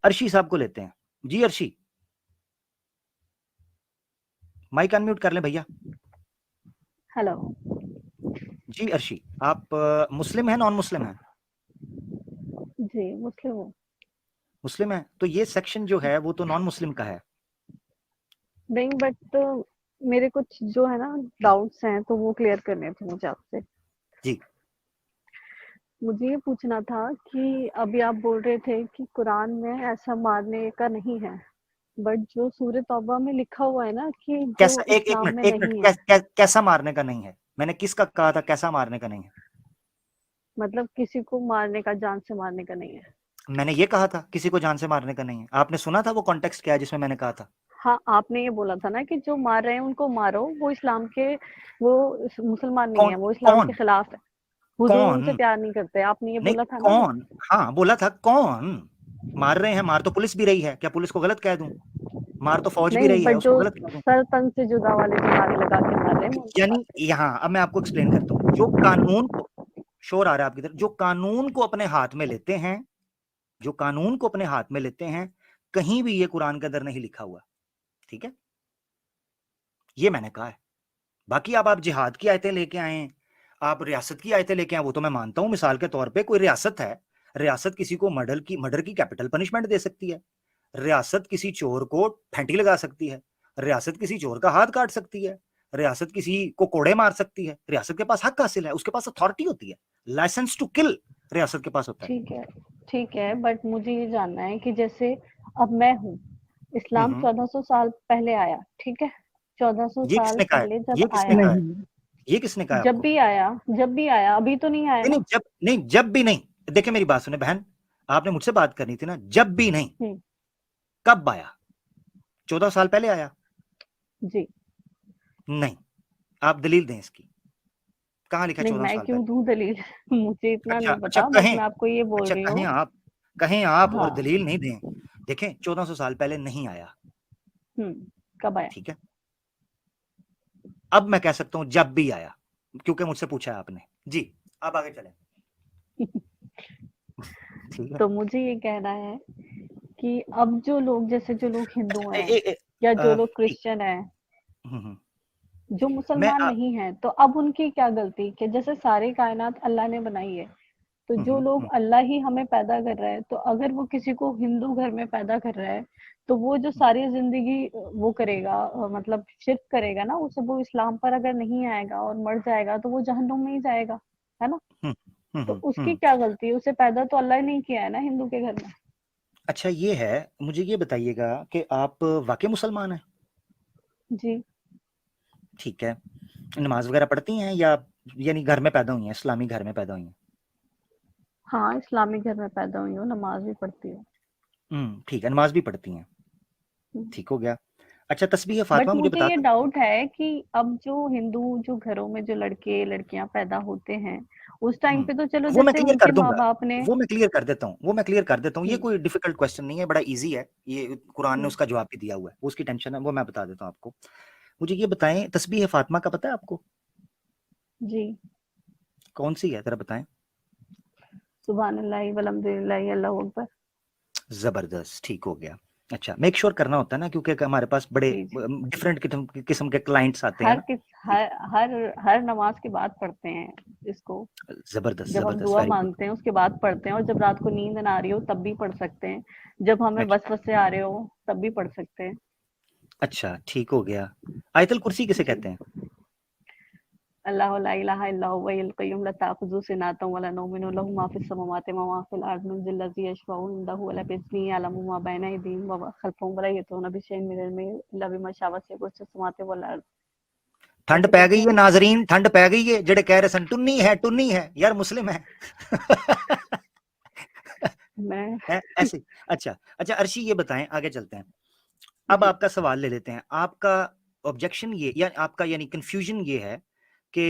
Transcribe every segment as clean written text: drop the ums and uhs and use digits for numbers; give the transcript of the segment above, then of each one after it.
अर्शी साहब को लेते हैं। जी अर्शी, माइक अनम्यूट कर लें भैया। हेलो। जी अर्शी, आप मुस्लिम हैं नॉन मुस्लिम हैं? जी मुस्लिम हूँ। मुस्लिम है तो ये सेक्शन जो है वो तो नॉन मुस्लिम का है। नहीं बट मेरे कुछ जो है ना डाउट्स हैं तो वो क्लियर करने थे मुझे आपसे। जी मुझे ये पूछना था कि अभी आप बोल रहे थे कि कुरान में ऐसा मारने का नहीं है, बट जो सूरह तौबा में लिखा हुआ है ना कि जो कैसा, एक इस्लाम मिनट में एक मिनट, नहीं है, कैसा मारने का नहीं है? मैंने किसका कहा था कैसा मारने का नहीं है? मतलब किसी को मारने का, जान से मारने का नहीं है। मैंने ये कहा था किसी को जान से मारने का नहीं है। आपने सुना था वो कॉन्टेक्स्ट क्या है जिसमें मैंने कहा था? हाँ, आपने ये बोला था ना कि जो मार रहे हैं उनको मारो, वो इस्लाम के, वो मुसलमान नहीं कौन है, वो इस्लाम के कौन खिलाफ है, हुजूर कौन? उनसे प्यार नहीं करते, आपने ये नहीं, बोला था ना अभी। कौन? हाँ बोला था। कौन मार रहे हैं? मार तो पुलिस भी रही है। क्या पुलिस को गलत कह दूं? मार तो फौज भी नहीं रही है, बट जो उसको गलत कह दूं? सर तन से जुदा वाले जो नारे लगा के मार रहे हैं वो उनकी बात यानी है। यहाँ अब मैं आपको एक्सप्लेन करता हूँ। जो कानून को, शोर आ रहा है आपकी तरफ, जो कानून को अपने हाथ में लेते हैं, जो कानून को अपने हाथ में लेते हैं, कहीं भी ये कुरान के अंदर नहीं लिखा हुआ। ठीक है, ये मैंने कहा है। बाकी आप जिहाद की आयतें लेके आए, आप रियासत की आयतें लेके आए, वो तो मैं मानता हूं। मिसाल के तौर पे कोई रियासत है, रियासत किसी को मर्डर की कैपिटल पनिशमेंट दे सकती है। रियासत किसी चोर को फैंटी लगा सकती है। रियासत किसी चोर का हाथ काट सकती है। रियासत किसी को कोड़े मार सकती है। रियासत के पास हक हासिल है, उसके पास अथॉरिटी होती है। लाइसेंस टू किल रियासत के पास होता है। ठीक है बट मुझे ये जानना है कि जैसे अब मैं हूँ, इस्लाम हम्म। 1400 साल पहले आया, ठीक है, 1400 ये साल किसने कहा है? पहले जब ये किसने आया, कहा है? नहीं, ये किसने कहा है जब आपको? भी आया, जब भी आया, अभी तो नहीं आया नहीं नहीं, ना। जब भी नहीं। देखिए मेरी बात सुने बहन, आपने मुझसे बात करनी थी ना। जब भी नहीं, हम्म। कब आया? 14 साल पहले आया? जी। नहीं। आप दलील दें इसकी, कहां लिखा है नहीं 14 मैं साल क्यों पहले? दूं दलील मुझे इतना अच्छा नहीं अच्छा, पता, बट कहें। मैं आपको ये बोल अच्छा रही कहें हूँ। आप, कहें आप और हाँ। दलील नहीं दें। देखें 1400 साल पहले नहीं आया। कब आया? ठीक है, अब मैं कह सकता हूं जब भी आया, क्योंकि मुझसे पूछा है आपने। जी, अब आगे चलें। ठीक है। तो मुझे ये कहना है कि अब जो लोग, जैसे जो लोग हिंदू ए, हैं ए, ए, या जो लोग ठीक। क्रिश्चियन हैं, हम्म। जो मैं मुसलमान नहीं है, तो अब उनकी क्या गलती कि जैसे सारी कायनात अल्लाह ने बनाई है, तो जो लोग हम्म। अल्लाह ही हमें पैदा कर रहा है, तो अगर वो किसी को हिंदू घर में पैदा कर रहा है, तो वो जो सारी जिंदगी वो करेगा, मतलब शिर्क करेगा ना, उसे वो इस्लाम पर अगर नहीं आएगा और मर जाएगा तो वो जहन्नुम में ही जाएगा, है ना। हम्म। तो उसकी हम्म। क्या गलती है? उसे पैदा तो अल्लाह ही नहीं किया है ना हिंदू के घर में। अच्छा ये है, मुझे ये बताइएगा कि आप वाकई मुसलमान हैं? जी। ठीक है। नमाज वगैरह पढ़ती हैं या यानी घर में पैदा हुई हैं, इस्लामी घर में पैदा हुई हैं? हाँ, इस्लामिक घर में पैदा हुई हूँ, नमाज भी पढ़ती हूँ। ठीक है, नमाज भी पढ़ती हैं। ठीक हो गया। अच्छा तस्बीह बट फातिमा मुझे मुझे बता ये सकती हैं? डाउट है कि अब जो हिंदू, जो घरों में जो लड़के लड़कियां पैदा होते हैं, उस टाइम पे तो चलो वो मैं जैसे क्लियर उनके कर माँ दूंगा। बाप ने। वो मैं क्लियर कर देता हूँ, वो मैं क्लियर कर देता हूँ। ये हम्म। कोई डिफिकल्ट क्वेश्चन नहीं है, बड़ा इजी है। ये कुरान ने हम्म। उसका जवाब भी दिया हुआ है, वो उसकी टेंशन है, वो मैं बता देता हूँ आपको। मुझे ये बताएं, तस्बीह फातिमा का पता है आपको? जी। कौन सी है, जरा बताएं। सुभान अल्लाह वल्हम्दुलिल्लाह अल्लाहू अकबर। जबरदस्त, ठीक हो गया। अच्छा, मेक श्योर करना होता है ना, क्योंकि हमारे पास बड़े जी जी। डिफरेंट किस्म के क्लाइंट्स आते हैं हर ना। किस हर हर हर नमाज के बाद पढ़ते हैं इसको। जबरदस्त जब हम जबरदस्त, दुआ वेरी गुड। मांगते हैं उसके बाद पढ़ते हैं, और जब रात को नींद ना आ रही हो तब भी पढ़ सकते हैं, जब हमें अच्छा वसवसे आ रहे हो तब भी पढ़ सकते हैं। अच्छा, ठीक हो गया। आयतल कुर्सी किसे जी। कहते हैं? अल्लाहु ला इलाहा इल्ला हुवा हल कय्यूम ला ताखुज़ुहु सिनातुन व ला नौम लहु मा फिस समावाति व मा फिल अर्दि मन ज़िल्लज़ी यशफ़उ इंदहु वला बिइज़्निहि यअलमु मा बैना अयदीहिम व खल्फ़हुम व ला यहूतूना बिशैइन मिन इल्मिहि इल्ला बिमा शाअ वसिअ कुर्सियुहु समावाति वल अर्द। ठंड ऐसे पै करके गई है है ना। नाजरीन, ठंड पै गई है। जेड़े कह रहे सन टुन्नी है, टुन्नी है, यार मुस्लिम है। मैं है ऐसे। अच्छा अच्छा अर्शी, ये बताएं, आगे चलते हैं। अब जी। आपका सवाल ले लेते हैं। आपका ऑब्जेक्शन ये, या आपका यानी कंफ्यूजन ये है कि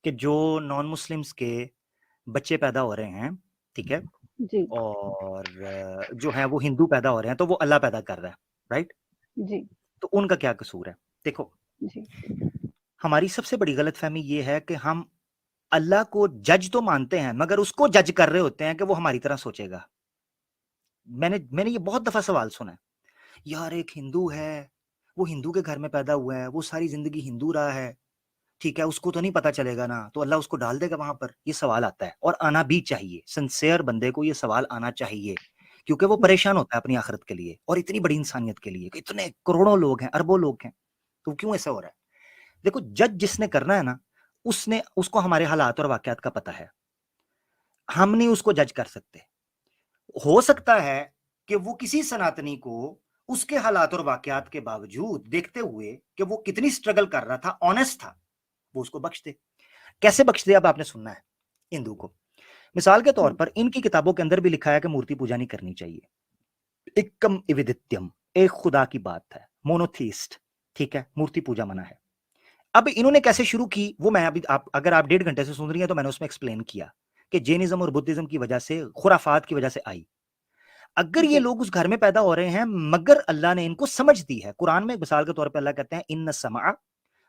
कि जो नॉन मुस्लिम्स के बच्चे पैदा हो रहे हैं, ठीक है, जी। और जो है वो हिंदू पैदा हो रहे हैं, तो वो अल्लाह पैदा कर रहा है, राइट? जी। तो उनका क्या कसूर है? देखो, जी। हमारी सबसे बड़ी गलतफहमी ये है कि हम अल्लाह को जज तो मानते हैं, मगर उसको जज कर रहे होते हैं कि वो हमारी तरह सोचेगा। मैंने ये बहुत दफा सवाल सुना है, यार एक हिंदू है, वो हिंदू के घर में पैदा हुआ है, वो सारी जिंदगी हिंदू रहा है, ठीक है, उसको तो नहीं पता चलेगा ना, तो अल्लाह उसको डाल देगा वहां पर। ये सवाल आता है, और आना भी चाहिए। सिंसियर बंदे को ये सवाल आना चाहिए, क्योंकि वो परेशान होता है अपनी आखिरत के लिए और इतनी बड़ी इंसानियत के लिए, इतने करोड़ों लोग हैं, अरबों लोग हैं, तो क्यों ऐसा हो रहा है? देखो, जज जिसने करना है ना, उसने उसको हमारे हालात और वाकयात का पता है, हम नहीं उसको जज कर सकते। हो सकता है कि वो किसी सनातनी को उसके हालात और वाकयात के बावजूद देखते हुए कि वो कितनी स्ट्रगल कर रहा था, ऑनेस्ट था, वो उसको बख्श दे। कैसे बख्श दे, अब आपने सुनना है। हिंदू को मिसाल के तौर पर इनकी किताबों के अंदर भी लिखा है कि मूर्ति पूजा नहीं करनी चाहिए, एकम इविदित्यम, एक खुदा की बात है, मोनोथीस्ट, ठीक है, मूर्ति पूजा मना है। अब इन्होंने कैसे शुरू की वो मैं अभी, आप अगर आप 1.5 घंटे से सुन रही हैं तो मैंने उसमें एक्सप्लेन किया कि जैनिज्म और बुद्धिज्म की वजह से, खुराफात की वजह से आई। अगर ये जी लोग उस घर में पैदा हो रहे हैं, मगर अल्लाह ने इनको समझ दी है। कुरान में मिसाल के तौर पे अल्लाह कहते हैं, इन्न समा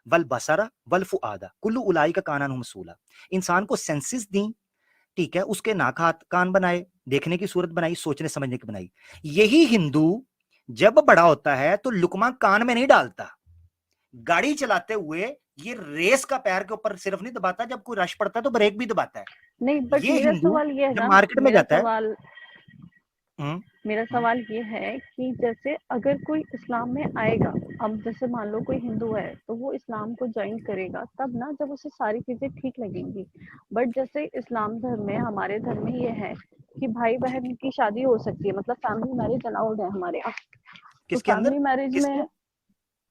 वल बसरा वल फुआदा कुल्लु उलाई का कानन मसूला। इंसान को सेंसेस दी, ठीक है, उसके नाक हाथ कान बनाए, देखने की सूरत बनाई, सोचने समझने की बनाई। यही हिंदू जब बड़ा होता है तो लुकमा कान में नहीं डालता, गाड़ी चलाते हुए ये रेस का पैर के ऊपर सिर्फ नहीं दबाता, जब कोई रश पड़ता है तो ब्रेक भी दबाता है। नहीं, बट ये मेरा हिंदू सवाल ये है जब ना, मार्केट में मेरा जाता है, सवाल हम्म, मेरा हम्म, सवाल ये है कि जैसे अगर कोई इस्लाम में आएगा, अब जैसे मान लो कोई हिंदू है तो वो इस्लाम को ज्वाइन करेगा तब ना, जब उसे सारी चीजें ठीक लगेंगी। बट जैसे इस्लाम धर्म में, हमारे धर्म में ये है कि भाई जी, बहन की शादी हो सकती है, मतलब फैमिली मैरिज अलाउड है हमारे यहाँ। तो किसके अंदर, फैमिली मैरिज किसके, में,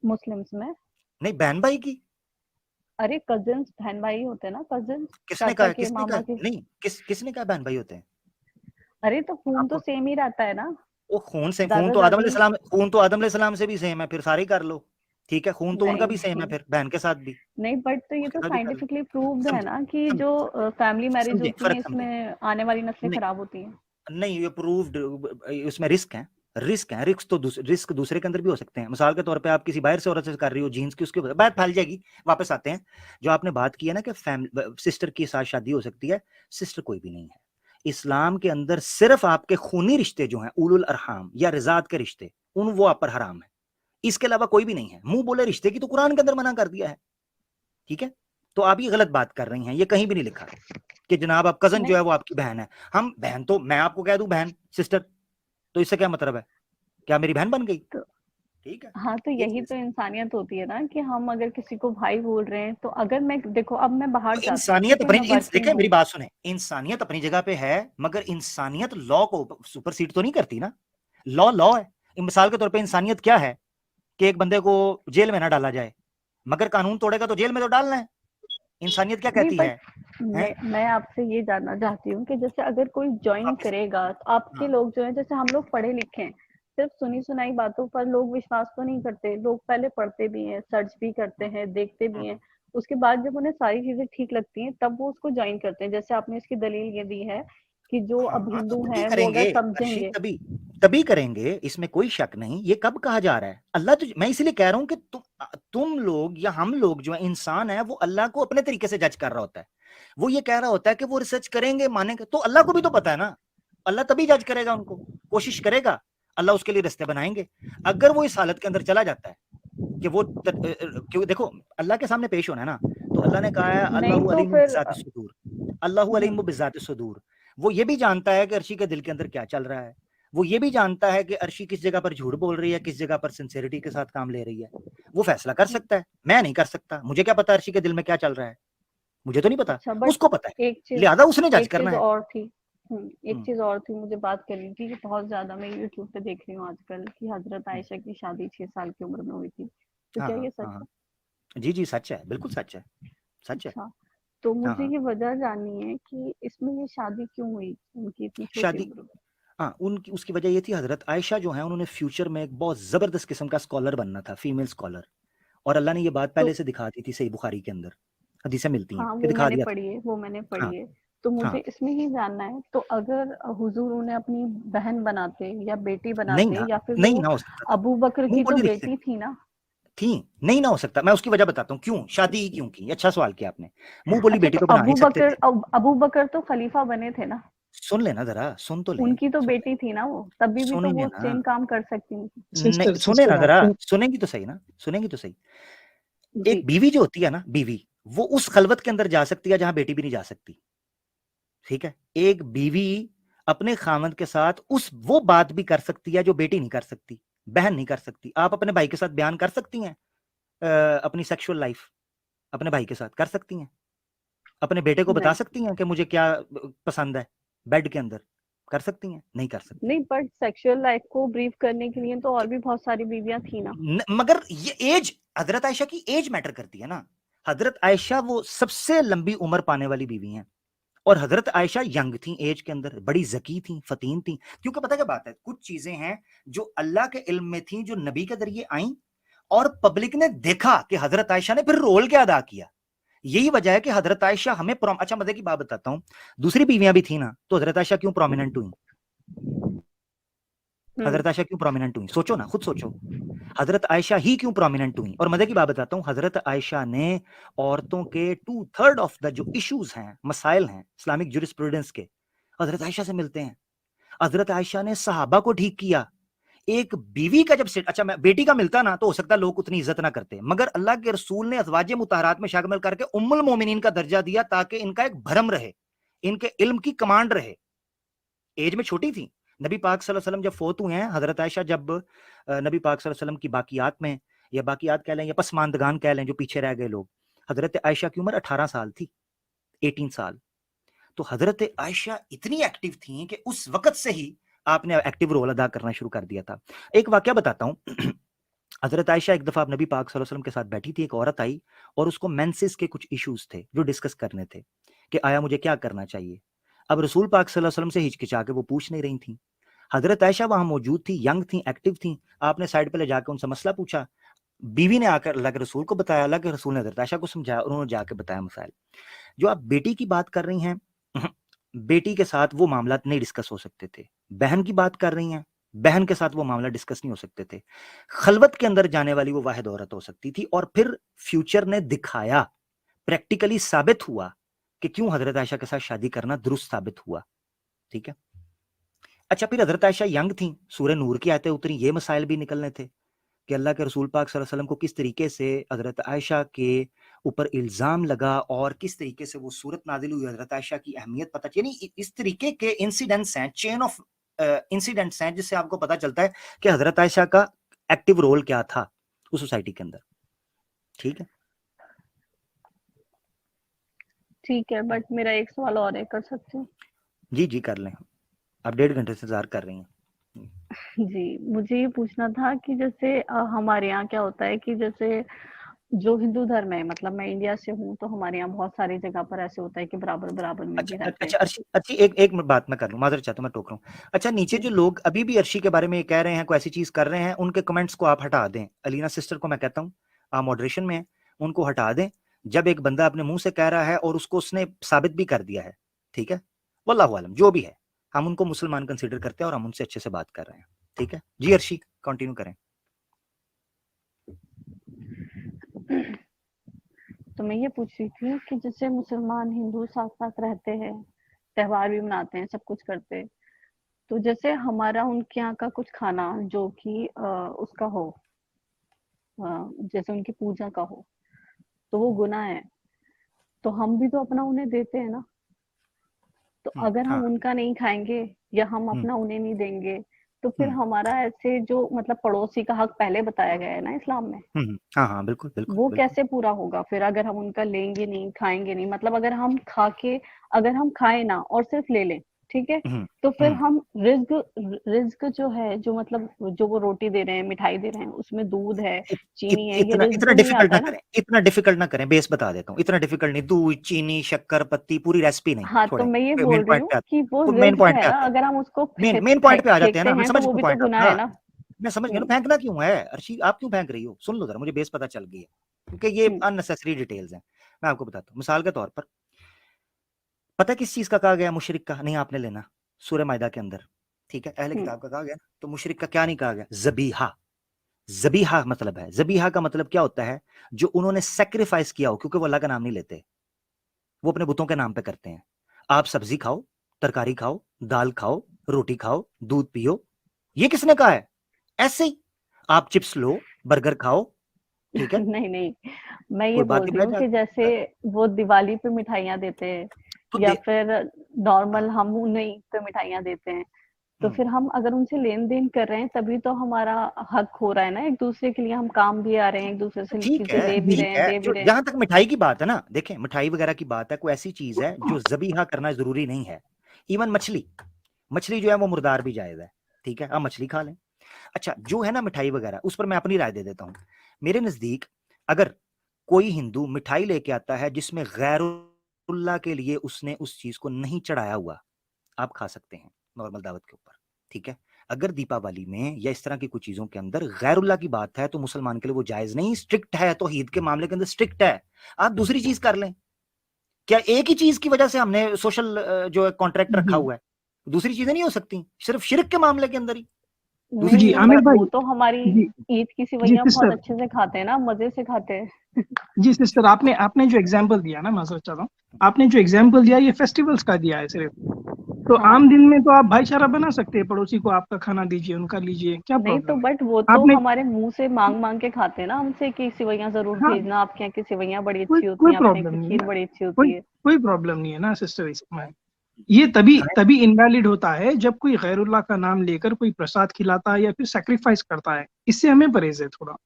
मुस्लिम्स में, नहीं बहन भाई की, अरे कजिन्स बहन भाई होते हैं ना, कजिन्स, किसने चाचा कहा, के, किसने कहा, मामा के। नहीं, किसने कहा बहन भाई होते हैं? अरे तो खून तो आपको, सेम ही रहता है ना, वो दादा दादी। खून तो आदम अलैहिस्सलाम से भी सेम है, फिर सारे ही कर लो, ठीक है, खून तो उनका नहीं भी सेम है, नहीं फिर बहन के साथ भी, नहीं, बट तो ये उसके तो साथ भी कर लो। साइंटिफिकली प्रूव्ड है समझे, ना कि समझे, जो फैमिली मैरिज समझे, होती है फर्क समझे। इसमें आने वाली नस्लें नहीं, खराब होती हैं। नहीं, ये प्रूव्ड, इसमें रिस्क दूसरे के अंदर भी हो सकते हैं। मिसाल के तौर पे आप किसी बाहर से औरत से कर रही हो, जीन्स की, उसके बात फैल जाएगी। वापस आते हैं, जो आपने बात की है ना कि सिस्टर के साथ शादी हो सकती है, सिस्टर कोई भी नहीं है इस्लाम के अंदर। सिर्फ आपके खूनी रिश्ते जो हैं, उलुल अरहाम या रिजात के रिश्ते, वो आप पर हराम है, इसके अलावा कोई भी नहीं है। मुंह बोले रिश्ते की तो कुरान के अंदर मना कर दिया है, ठीक है। तो आप ये गलत बात कर रही हैं, ये कहीं भी नहीं लिखा कि जनाब आप कजन जो नहीं है वो आपकी बहन है। हम बहन, तो मैं आपको कह दूं बहन, सिस्टर, तो इससे क्या मतलब है, क्या मेरी बहन बन गई? तो, ठीक है, हाँ तो ये यही चीज तो है। इंसानियत होती है ना, कि हम अगर किसी को भाई बोल रहे हैं, तो अगर मैं देखो, अब मैं तो बाहर जाती हूँ, इंसानियत ठीक है, अपनी मैं वर्किंग देखिए, हूँ। मेरी बात सुने, इंसानियत अपनी जगह पे है, मगर इंसानियत लॉ को सुपरसीड तो नहीं करती ना। लॉ लॉ है। मिसाल के तौर पे इंसानियत क्या है कि एक बंदे को जेल में ना डाला जाए, मगर कानून तोड़ेगा तो जेल में तो डालना है। इंसानियत क्या नहीं, कहती बट है, हैं? मैं आपसे ये जानना चाहती हूँ कि जैसे अगर कोई ज्वाइन वापस, करेगा, तो आपके हाँ, लोग जो हैं, जैसे हम लोग पढ़े लिखे हैं, सिर्फ सुनी सुनाई बातों पर लोग विश्वास तो नहीं करते, लोग पहले पढ़ते भी हैं, सर्च भी करते हैं, देखते भी हैं। उसके बाद जब उन्हें सारी चीजें ठीक लगती हैं, तब वो उसको ज्वाइन करते हैं। जैसे आपने इसकी दलील ये दी है कि जो अब हाँ, तो हिंदू तभी हैं वो अगर करेंगे अर्शी, समझेंगे। तभी तभी करेंगे, इसमें कोई शक नहीं। ये कब कहा जा रहा है, अल्लाह तो, मैं इसलिए कह रहा हूं कि तुम लोग या हम लोग जो है, इंसान है, वो अल्लाह को अपने तरीके से जज कर रहा होता है। वो ये कह रहा होता है कि वो रिसर्च करेंगे, मानेंगे, तो अल्लाह को भी तो पता है ना, अल्लाह तभी जज करेगा उनको, कोशिश करेगा, अल्लाह उसके लिए रास्ते बनाएंगे। अगर वो इस हालत के अंदर चला जाता है कि क्योंकि देखो, अल्लाह के सामने पेश होना है ना, तो अल्लाह ने कहा है, नहीं अल्लाह तो अलीम फिर बिज़ातिस सुदूर, अल्लाह अलीम बिज़ातिस सुदूर। वो ये भी जानता है कि अर्शी के दिल के अंदर क्या चल रहा है। वो ये भी जानता है कि अर्शी किस जगह पर झूठ बोल रही है, किस जगह पर सिंसेरिटी के साथ काम ले रही है। वो फैसला कर सकता है, मैं नहीं कर सकता। मुझे क्या पता अर्शी के दिल में क्या चल रहा है, मुझे तो नहीं पता, अच्छा, बट उसको पता है, एक चीज लिहाजा उसने जज एक करना चीज है। और थी। एक हम्म, चीज और थी, मुझे बात करनी थी कि बहुत ज्यादा मैं यूट्यूब पे देख रही हूँ आजकल कि हजरत हम्म, आयशा की शादी 6 साल की उम्र में हुई थी, तो हाँ, क्या हाँ, ये सच हाँ, हाँ, है? जी, जी, सच है, बिल्कुल सच है, सच है। अच्छा, तो हाँ, मुझे हाँ, ये वजह जाननी है कि इसमें ये शादी क्यों हुई उनकी इतनी छोटी शादी, उम्र में। हाँ, उनकी उसकी वजह ये थी, हजरत आयशा जो है, उन्होंने फ्यूचर में एक बहुत जबरदस्त किस्म का स्कॉलर बनना था, फीमेल स्कॉलर। और अल्लाह ने ये बात तो पहले से दिखा दी थी, सही बुखारी के अंदर हदीसें मिलती हैं हाँ, कि वो दिखा मैंने दिया था। पढ़ी है, वो मैंने हाँ, पढ़ी है। तो मुझे हाँ, इसमें ही जानना है, तो अगर हुजूर उन्हें अपनी बहन बनाते या बेटी नहीं बनाते, ना, या फिर नहीं वो ना हो सकता था, अबू बकर मुंह की जो बोले रिश्ते, बेटी थी ना। थी, नहीं ना हो सकता। मैं उसकी वजह बताता हूँ क्यों शादी ही क्यों की। अच्छा सवाल किया आपने। मुंह बोली अच्छा, बेटी तो तो बना नहीं सकते थे। अबू बकर तो खलीफा बने थे ना, सुन लेना जरा, सुन तो लें, उनकी तो सुन बेटी थी ना वो, तभी भी तो सुनेंगे वो ना, सेम काम कर सकती थी। नहीं सुने ना सिस्टर जरा, आपको सुनेंगी तो सही ना, सुनेंगी तो सही। जी। एक बीवी जो होती है ना, बीवी, वो उस खलवत के अंदर जा सकती है जहां बेटी भी नहीं जा सकती। ठीक है, एक बीवी अपने खामद के साथ उस वो बात भी कर सकती है जो बेटी नहीं कर सकती, बहन नहीं कर सकती। आप अपने भाई के साथ बयान कर सकती हैं अपनी सेक्सुअल लाइफ, अपने भाई के साथ कर सकती हैं। अपने बेटे को बता नहीं, सकती हैं कि मुझे क्या पसंद है बेड के अंदर, कर सकती हैं? नहीं कर सकती। नहीं, बट सेक्सुअल लाइफ को ब्रीफ करने के लिए तो और भी बहुत सारी बीवियां थी ना। मगर ये एज, हजरत आयशा की एज मैटर करती है ना। हजरत आयशा वो सबसे लंबी उम्र पाने वाली बीवी हैं, और हजरत आयशा यंग थी एज के अंदर, बड़ी जकी थी, फतीन थी। क्योंकि पता क्या बात है, कुछ चीजें हैं जो अल्लाह के इल्म में थी, जो नबी के जरिए आई, और पब्लिक ने देखा कि हजरत आयशा ने फिर रोल क्या अदा किया। यही वजह है कि हजरत आयशा हमें अच्छा मजे की बात बताता हूं, दूसरी बीवियां भी थी ना, तो हजरत आयशा क्यों प्रोमिनेंट हुई? हजरत आयशा क्यों प्रोमिनेंट हुई? सोचो ना, खुद सोचो। हजरत आयशा ही क्यों प्रोमिनेंट हुई? और मजे की बात बताता हूं, हजरत आयशा ने औरतों के 2/3 ऑफ द जो इश्यूज हैं, मसाइल हैं इस्लामिक जुरिस्प्रूडेंस के, हजरत आयशा से मिलते हैं। हजरत आयशा ने सहाबा को ठीक किया। एक बीवी का जब सेट, अच्छा मैं बेटी का मिलता ना, तो हो सकता लोग उतनी इज्जत ना करते, मगर अल्लाह के रसूल ने अज़वाजे मुताहरात में शामिल करके उम्मुल मोमिनीन का दर्जा दिया, ताकि इनका एक भरम रहे, इनके इल्म की कमांड रहे। एज में छोटी थी। नबी पाक सल्लल्लाहु अलैहि वसल्लम जब फोत हुए हैं, हजरत आयशा जब नबी पाक सल्लल्लाहु अलैहि वसल्लम की बाकियात में, या बाकियात कह लें या पसमानदगान कह लें, जो पीछे रह गए लोग, हजरत आयशा की उम्र 18 साल थी, 18 साल। तो हजरत आयशा इतनी एक्टिव थी कि उस वक्त से ही आपने एक्टिव रोल अदा करना शुरू कर दिया था। एक वाकया बताता हूं। हजरत आयशा एक दफा नबी पाक सल्लल्लाहु अलैहि वसल्लम के साथ बैठी थी, एक औरत आई और उसको मेंसेस के कुछ इश्यूज थे जो डिस्कस करने थे कि आया मुझे क्या करना चाहिए। अब रसूल पाक सल्लल्लाहु अलैहि वसल्लम से हिचकिचा के वो पूछ नहीं रही थी। हजरत आयशा वहां मौजूद थी, यंग थी, एक्टिव थी। आपने साइड पे ले जाकर उनसे मसला पूछा, बीवी ने आकर अल्लाह के रसूल को बताया, अल्लाह के रसूल ने हजरत आयशा को समझाया, उन्होंने जाकर बताया मसाइल। जो आप बेटी की बात कर रही हैं, बेटी के साथ वो मामला नहीं डिस्कस हो सकते थे। बहन की बात कर रही हैं, बहन के साथ वो मामला डिस्कस नहीं हो सकते थे। खलवत के अंदर जाने वाली वो वाहिद औरत हो सकती थी। और फिर फ्यूचर ने दिखाया, प्रैक्टिकली साबित हुआ कि क्यों हजरत आयशा के साथ शादी करना दुरुस्त साबित हुआ। ठीक है, अच्छा फिर हजरत आयशा यंग थी, सूरह नूर की आयतें उतरी, ये मसाइल भी निकलने थे कि अल्लाह के रसूल पाक सल्लल्लाहु अलैहि वसल्लम को किस तरीके से हजरत आयशा के ऊपर इल्जाम लगा, और किस तरीके से वो सूरत नाजिल हुई, हजरत आयशा की अहमियत पता चली। यानी इस तरीके के इंसिडेंट्स हैं, चेन ऑफ इंसिडेंट्स हैं, जिससे आपको पता चलता है कि हजरत आयशा का एक्टिव रोल क्या था उस सोसाइटी के अंदर। ठीक है, ठीक है, बट मेरा एक सवाल और है, कर सकती हूँ? जी जी कर लें, आप 1.5 घंटे से इंतजार कर रही हैं। जी, मुझे ये पूछना था कि जैसे हमारे यहाँ क्या होता है कि जैसे जो हिंदू धर्म है, मतलब मैं इंडिया से हूँ, तो हमारे यहाँ बहुत सारी जगह पर ऐसे होता है कि बराबर-बराबर में भी अच्छा रहते हैं। अच्छा अर्शी, अच्छी एक एक बात मैं कर लूं, माजरत चाहता हूं, मैं टोक रहा हूं। अच्छा, नीचे जो लोग अभी भी अर्शी के बारे में कह रहे हैं, कोई ऐसी चीज कर रहे हैं, उनके कमेंट्स को आप हटा दें। अलीना सिस्टर को मैं कहता हूं, आप मॉडरेशन में हैं, उनको हटा दें। जब एक बंदा अपने मुंह से कह रहा है और उसको उसने साबित भी कर दिया है, ठीक है, वल्लाहु आलम जो भी है, हम उनको मुसलमान कंसीडर करते हैं और हम उनसे अच्छे से बात कर रहे हैं। ठीक है जी अर्शी, कंटिन्यू करें। तो मैं ये पूछ रही थी कि जैसे मुसलमान हिंदू साथ-साथ रहते हैं, त्योहार भी मनाते हैं, सब कुछ करते हैं। तो जैसे हमारा उनके यहाँ का कुछ खाना जो कि उसका हो, अ, जैसे उनकी पूजा का हो, तो वो गुनाह है। तो हम भी तो अपना उन्हें देते हैं ना। तो अगर हाँ, हम उनका नहीं खाएँगे या हम हम्म अपना उन्हें नहीं देंगे, तो फिर हम्म हमारा ऐसे जो मतलब पड़ोसी का हक पहले बताया गया है ना इस्लाम में, हाँ हाँ, बिल्कुल बिल्कुल वो बिल्कुल। कैसे पूरा होगा फिर अगर हम उनका लेंगे नहीं, खाएँगे नहीं? मतलब अगर हम खाएँ ना और सिर्फ़ ले लें, ठीक है? हम्म तो फिर हम्म हम रिज़्क जो है, जो मतलब जो वो रोटी दे रहे हैं, मिठाई दे रहे हैं, उसमें दूध है, चीनी है, ये इतना रिज़्क इतना तो नहीं डिफिकल्ट आता ना है ना? करें, इतना डिफिकल्ट ना करें, बेस बता देता हूँ, इतना डिफिकल्ट नहीं, दूध चीनी शक्कर पत्ती पूरी रेसिपी नहीं हाँ, तो छोड़ें, मैं ये मेन बोल रही पॉइंट हूँ पे आते, कि वो वो मेन रिज़्क पॉइंट है पे ना, आते हैं, अगर हम उसको मेन पॉइंट पे आ जाते हैं फेंकते ना, मैं हैं, समझ तो गया वो भी तो पॉइंट गुनाह आपका। है ना? मैं समझ गया ना, हुँ, फेंकना क्यों है अर्शी, आप क्यों फेंक रही हो? सुन लो जरा, मुझे बेस पता चल गई है, क्योंकि ये हुँ, अननेसेसरी डिटेल्स हैं। मैं आपको बताता हूँ, मिसाल के तौर पर, पता है किस चीज का कहा गया मुशरिक का नहीं आपने लेना? सूरह मायदा के अंदर, ठीक है, अहले हुँ, किताब का कहा गया ना, तो मुशरिक का क्या नहीं कहा गया? जबीहा, ज़बीहा मतलब है, ज़बीहा का मतलब क्या होता है, जो उन्होंने सैक्रिफाइस किया हो, क्योंकि वो अल्लाह का नाम नहीं लेते, वो अपने बुतों के नाम पे करते हैं। आप सब्जी खाओ, तरकारी खाओ, दाल खाओ, रोटी खाओ, दूध पियो, ये किसने कहा है? ऐसे ही आप चिप्स लो, बर्गर खाओ, ठीक है? नहीं, नहीं, मैं ये कोई बात बोल नहीं रही भाई हूँ कि जैसे जान, वो दिवाली पे मिठाइयाँ देते हैं तो या दे फिर नॉर्मल हाँ, हम उन्हें ईद पे मिठाइयाँ देते हैं, तो हुँ। फिर हम अगर उनसे लेन-देन कर रहे हैं तभी तो हमारा हक हो रहा है ना, एक-दूसरे के लिए हम काम भी आ रहे हैं, एक-दूसरे से चीज़ें ले भी रहे हैं, दे भी जो रहे हैं। जहाँ तक मिठाई की बात है ना, देखें मिठाई वगैरह की बात है, कोई ऐसी चीज़ है जो ज़बीहा करना ज़रूरी नहीं है। इवन मछली, मछली जो है वो मुर्दार भी जायज़ है, ठीक है? आप मछली खा लें। अच्छा, जो है ना मिठाई वगैरह, उस पर मैं अपनी राय दे देता हूँ। मेरे नज़दीक अगर कोई हिंदू मिठाई लेके आता है जिसमें गैरुल्लाह के लिए उसने उस चीज़ को नहीं चढ़ाया हुआ, आप खा सकते हैं नॉर्मल दावत के ऊपर, ठीक है? अगर दीपावली में या इस तरह की कुछ चीज़ों के अंदर गैरुल्लाह की बात है, तो मुसलमान के लिए वो जायज़ नहीं, स्ट्रिक्ट है, तौहीद के मामले के अंदर स्ट्रिक्ट है। आप दूसरी चीज़ कर लें। क्या एक ही चीज़ की वजह से हमने सोशल जो है कॉन्ट्रैक्ट रखा जी हुआ है? दूसरी चीज़ें नहीं हो सकती? सिर्फ़ शिर्क के मामले के अंदर ही? दूसरी नहीं, जी चीज़ों नहीं, में आमिर बट क्या? वो भाई। तो हमारी जी ईद की जी सेवइयाँ बहुत सिस्टर। अच्छे से खाते हैं ना, मज़े से खाते हैं। जी सिस्टर, आपने आपने जो एग्जांपल दिया ना, मैं सोच रहा हूँ आपने जो एग्जांपल दिया ये फेस्टिवल्स का दिया है सिर्फ। तो हाँ, आम दिन में तो आप भाईचारा बना सकते हैं, पड़ोसी को आपका खाना दीजिए, उनका लीजिए, क्या नहीं तो प्रॉब्लम है? बट वो तो आपने हमारे मुँह से माँग-माँग के खाते हैं ना हमसे कि सेवइयाँ ज़रूर हाँ, भेजना, आपके यहाँ की सेवइयाँ बड़ी कोई अच्छी होती कोई हैं, आपके यहाँ प्रॉब्लम की नहीं है खीर ना, बड़ी अच्छी कोई होती है। कोई प्रॉब्लम नहीं है ना सिस्टर इसमें। ये तभी खाएँ तभी इनवैलिड होता है जब कोई गैरुल्लाह का नाम लेकर कोई प्रसाद खिलाता है या फिर सैक्रिफाइस करता है, इससे हमें परहेज है थोड़ा।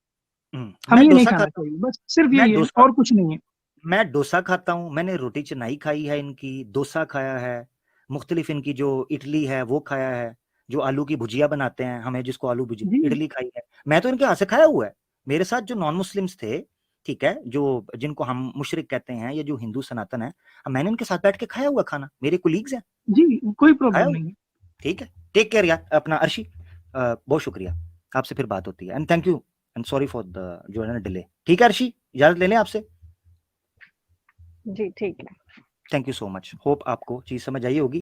हमें मैं ये नहीं डोसा खाना खाता चाहिए, बस सिर्फ मैं यही है डोसा और कुछ नहीं है। मैं डोसा खाता हूँ, मैंने रोटी चनाई खाई है इनकी, डोसा खाया है, मुख्तलिफ इनकी जो इडली है वो खाया है, जो आलू की भुजिया बनाते हैं, हमें जिसको आलू भुजी जी इडली खाई है। मैं तो इनके हाथ से खाया हुआ है। मेरे साथ जो नॉन मुस्लिम्स थे, ठीक है, जो जिनको हम मुशरिक कहते हैं या जो हिंदू सनातन है, मैंने इनके साथ बैठ के खाया हुआ खाना, मेरे कोलीग्स हैं, जी कोई खाया प्रॉब्लम हुआ, नहीं है। ठीक है। टेक केयर यार अपना अर्शी, बहुत शुक्रिया, आपसे फिर बात होती है and thank you and sorry for the जो है ना डिले। ठीक है अर्शी, इजाज़त ले लें आपसे। जी, ठीक है। Thank you so much, hope आपको चीज़ समझ आई होगी।